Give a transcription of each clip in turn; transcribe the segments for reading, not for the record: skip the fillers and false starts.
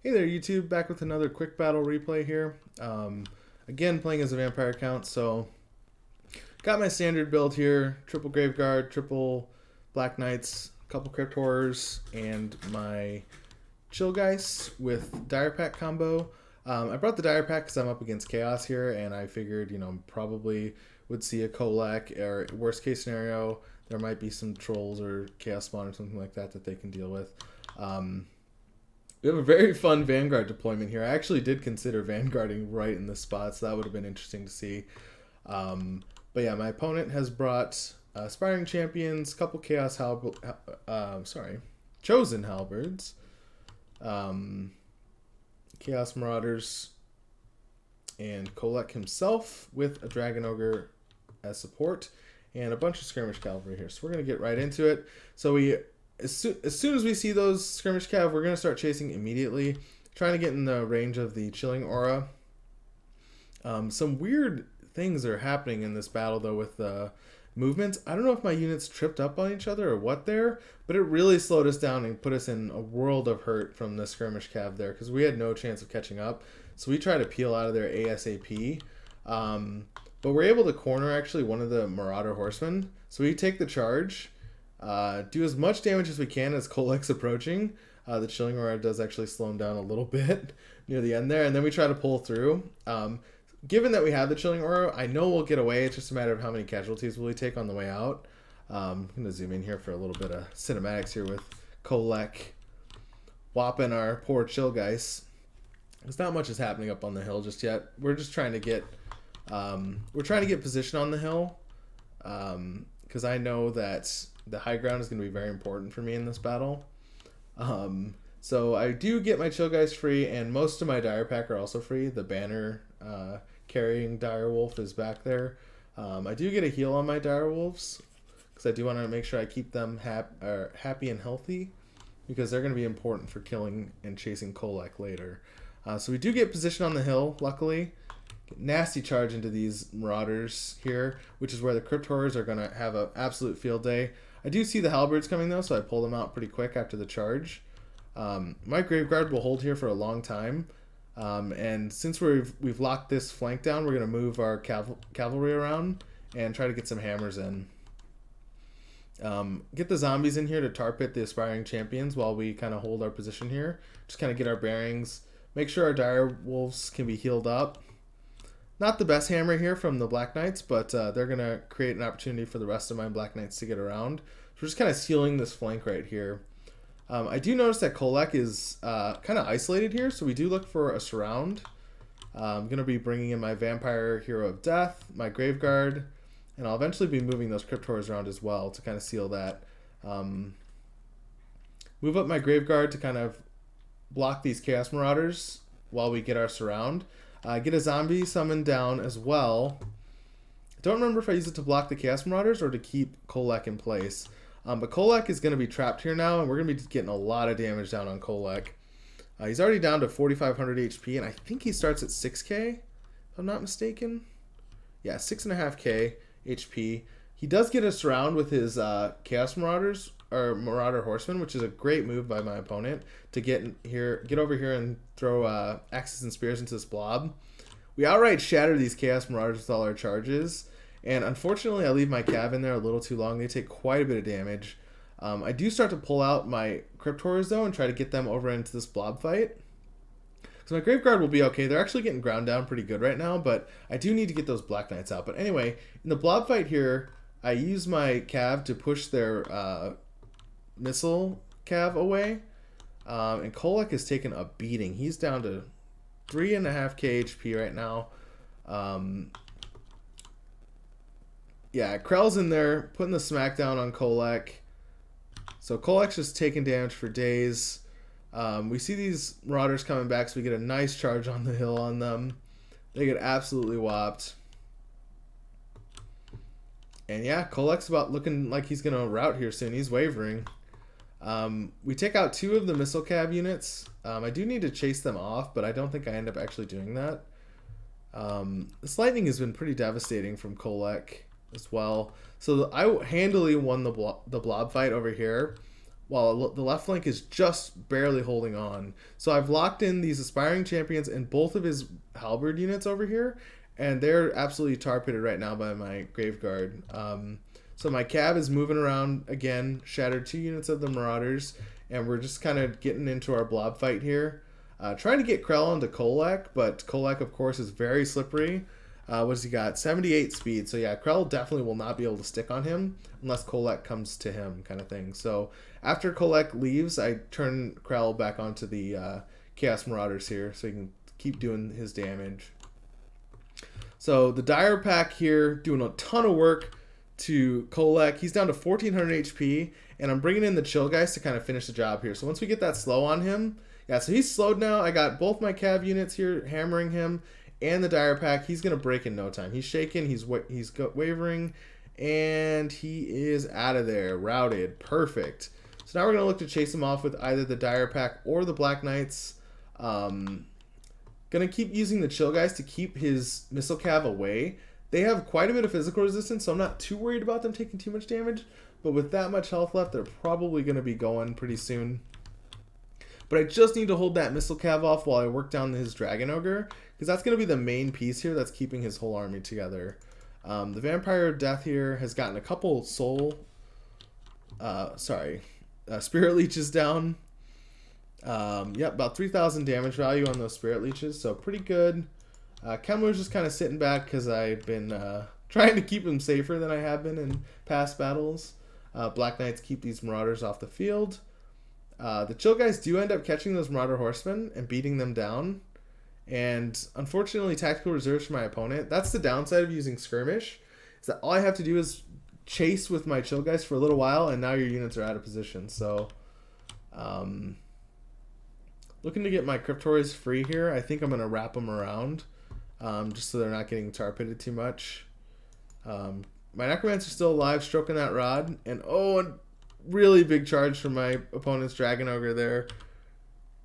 Hey there, YouTube. Back with another quick battle replay here. Again, playing as a vampire count. So, got my standard build here: triple Graveguard, triple Black Knights, couple Crypt Horrors, and my Chill Geist with Dire Pack combo. I brought the Dire Pack because I'm up against Chaos here, and I figured, probably would see a Kholek, or worst case scenario, there might be some trolls or Chaos Spawn or something like that that they can deal with. We have a very fun Vanguard deployment here. I actually did consider Vanguarding right in this spot, so that would have been interesting to see. But yeah, my opponent has brought Aspiring Champions, couple Chosen Halberds, Chaos Marauders, and Kholek himself with a Dragon Ogre as support, and a bunch of Skirmish Cavalry here. So we're going to get right into it. So as soon as we see those Skirmish Cav, we're going to start chasing immediately, trying to get in the range of the Chilling Aura. Some weird things are happening in this battle, though, with the movements. I don't know if my units tripped up on each other or what there, but it really slowed us down and put us in a world of hurt from the Skirmish Cav there, because we had no chance of catching up. So we try to peel out of there ASAP. But we're able to corner, actually, one of the Marauder Horsemen. So we take the charge. Do as much damage as we can as Kholek's approaching. The Chilling Aura does actually slow him down a little bit near the end there, and then we try to pull through. Given that we have the Chilling Aura, I know we'll get away. It's just a matter of how many casualties will we take on the way out. I'm going to zoom in here for a little bit of cinematics here with Kholek whopping our poor Chill Guys. There's not much is happening up on the hill just yet. We're just trying to get position on the hill, because I know that the high ground is going to be very important for me in this battle. So I do get my Chill Guys free, and most of my Dire Pack are also free. The banner carrying Dire Wolf is back there. I do get a heal on my Dire Wolves, because I do want to make sure I keep them happy and healthy, because they're going to be important for killing and chasing Kholek later. So we do get position on the hill, luckily. Nasty charge into these Marauders here, which is where the Crypt Horrors are going to have an absolute field day. I do see the Halberds coming, though, so I pull them out pretty quick after the charge. My Graveguard will hold here for a long time. And since we've locked this flank down, we're going to move our cavalry around and try to get some hammers in. Get the zombies in here to tar pit the Aspiring Champions while we kind of hold our position here. Just kind of get our bearings. Make sure our Dire Wolves can be healed up. Not the best hammer here from the Black Knights, but they're going to create an opportunity for the rest of my Black Knights to get around. So we're just kind of sealing this flank right here. I do notice that Kholek is kind of isolated here, so we do look for a surround. I'm going to be bringing in my Vampire Hero of Death, my Graveguard, and I'll eventually be moving those Crypt Horrors around as well to kind of seal that. Move up my Graveguard to kind of block these Chaos Marauders while we get our surround. Get a zombie summoned down as well. I don't remember if I use it to block the Chaos Marauders or to keep Kholek in place. But Kholek is going to be trapped here now, and we're going to be getting a lot of damage down on Kholek. He's already down to 4,500 HP, and I think he starts at 6k, if I'm not mistaken. Yeah, 6.5k HP. He does get a surround with his Chaos Marauders, or Marauder Horsemen, which is a great move by my opponent to get over here and throw axes and spears into this blob. We outright shatter these Chaos Marauders with all our charges, and unfortunately I leave my Cav in there a little too long. They take quite a bit of damage. I do start to pull out my Crypt Horrors, though, and try to get them over into this blob fight. So my Graveguard will be okay. They're actually getting ground down pretty good right now, but I do need to get those Black Knights out. But anyway, in the blob fight here, I use my Cav to push their missile Cav away, and Kholek has taken a beating. He's down to 3.5k HP right now. Yeah, Krell's in there putting the smackdown on Kholek. So Kholek's just taking damage for days. We see these Marauders coming back, so we get a nice charge on the hill on them. They get absolutely whopped. And yeah, Kholek's about looking like he's going to rout here soon. He's wavering. We take out 2 of the Missile Cav units. I do need to chase them off, but I don't think I end up actually doing that. This lightning has been pretty devastating from Kholek as well. So I handily won the blob fight over here. while the left flank is just barely holding on. So I've locked in these aspiring champions and both of his halberd units over here, and they're absolutely tar pitted right now by my Graveguard. So my cab is moving around again, shattered 2 units of the Marauders, and we're just kind of getting into our blob fight here. Trying to get Krell onto Kholek, but Kholek, of course, is very slippery. What has he got? 78 speed. So yeah, Krell definitely will not be able to stick on him unless Kholek comes to him, kind of thing. So after Kholek leaves, I turn Krell back onto the Chaos Marauders here so he can keep doing his damage. So the Dire Pack here doing a ton of work to Kholek. He's down to 1400 HP, and I'm bringing in the Chill Guys to kind of finish the job here. So once we get that slow on him, yeah, so he's slowed now. I got both my cav units here hammering him and the Dire Pack. He's going to break in no time. He's shaking, he's wavering, and he is out of there. Routed. Perfect. So now we're going to look to chase him off with either the Dire Pack or the Black Knights. Going to keep using the Chill Guys to keep his Missile Cav away. They have quite a bit of physical resistance, so I'm not too worried about them taking too much damage. But with that much health left, they're probably going to be going pretty soon. But I just need to hold that Missile Cav off while I work down his Dragon Ogre, because that's going to be the main piece here that's keeping his whole army together. The Vampire of Death here has gotten a couple Spirit Leeches down. Yep, about 3,000 damage value on those Spirit Leeches, so pretty good. Kemmler's just kind of sitting back because I've been trying to keep him safer than I have been in past battles. Black Knights keep these Marauders off the field. The Chill Guys do end up catching those Marauder Horsemen and beating them down. And unfortunately, tactical reserves for my opponent. That's the downside of using Skirmish, is that all I have to do is chase with my Chill Guys for a little while, and now your units are out of position. So, looking to get my Cryptories free here. I think I'm going to wrap them around, just so they're not getting tar pitted too much. My Necromancer's still alive, stroking that rod. And a really big charge from my opponent's Dragon Ogre there.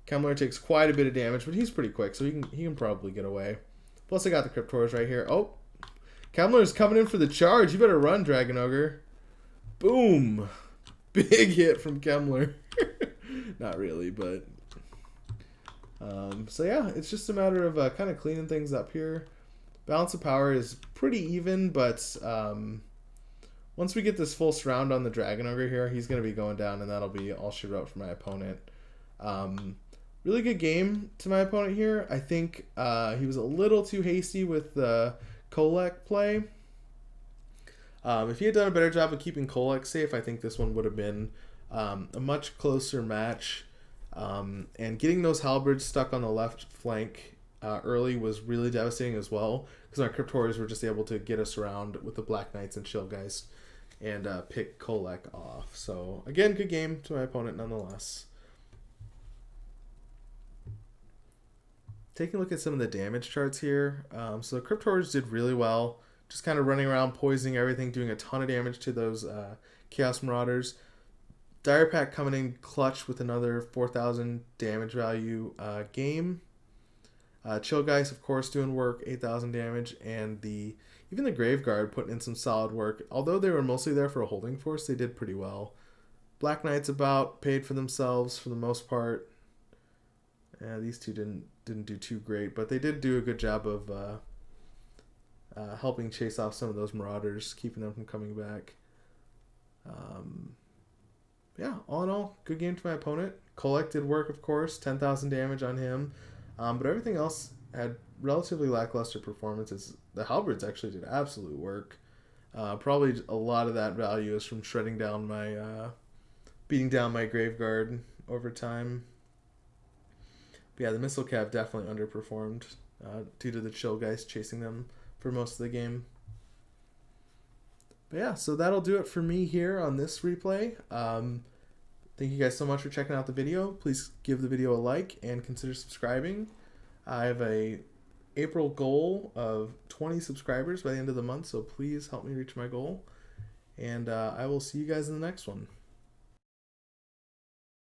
Kemmler takes quite a bit of damage, but he's pretty quick, so he can probably get away. Plus, I got the Cryptors right here. Oh, Kemmler's coming in for the charge. You better run, Dragon Ogre. Boom. Big hit from Kemmler. Not really, but... so yeah, it's just a matter of kind of cleaning things up here. Balance of power is pretty even, but once we get this full surround on the Dragon Ogre here, he's going to be going down, and that'll be all she wrote for my opponent. Really good game to my opponent here. I think he was a little too hasty with the Kholek play. If he had done a better job of keeping Kholek safe, I think this one would have been a much closer match. And getting those halberds stuck on the left flank early was really devastating as well, because our Cryptories were just able to get us around with the Black Knights and Chill Guys and pick Kholek off. So again, good game to my opponent nonetheless. Taking a look at some of the damage charts here. So the Cryptories did really well, just kind of running around, poisoning everything, doing a ton of damage to those Chaos Marauders. Dire Pack coming in clutch with another 4,000 damage value game. Chill Guys, of course, doing work, 8,000 damage, and even the Graveguard putting in some solid work. Although they were mostly there for a holding force, they did pretty well. Black Knights about paid for themselves for the most part. These two didn't do too great, but they did do a good job of helping chase off some of those Marauders, keeping them from coming back. Yeah, all in all, good game to my opponent. Kholek did work, of course, 10,000 damage on him. But everything else had relatively lackluster performances. The halberds actually did absolute work. Probably a lot of that value is from shredding down my, beating down my Graveguard over time. But yeah, the Missile Cav definitely underperformed due to the Chill Guys chasing them for most of the game. But yeah, so that'll do it for me here on this replay. Thank you guys so much for checking out the video. Please give the video a like and consider subscribing. I have a April goal of 20 subscribers by the end of the month, so please help me reach my goal. And I will see you guys in the next one.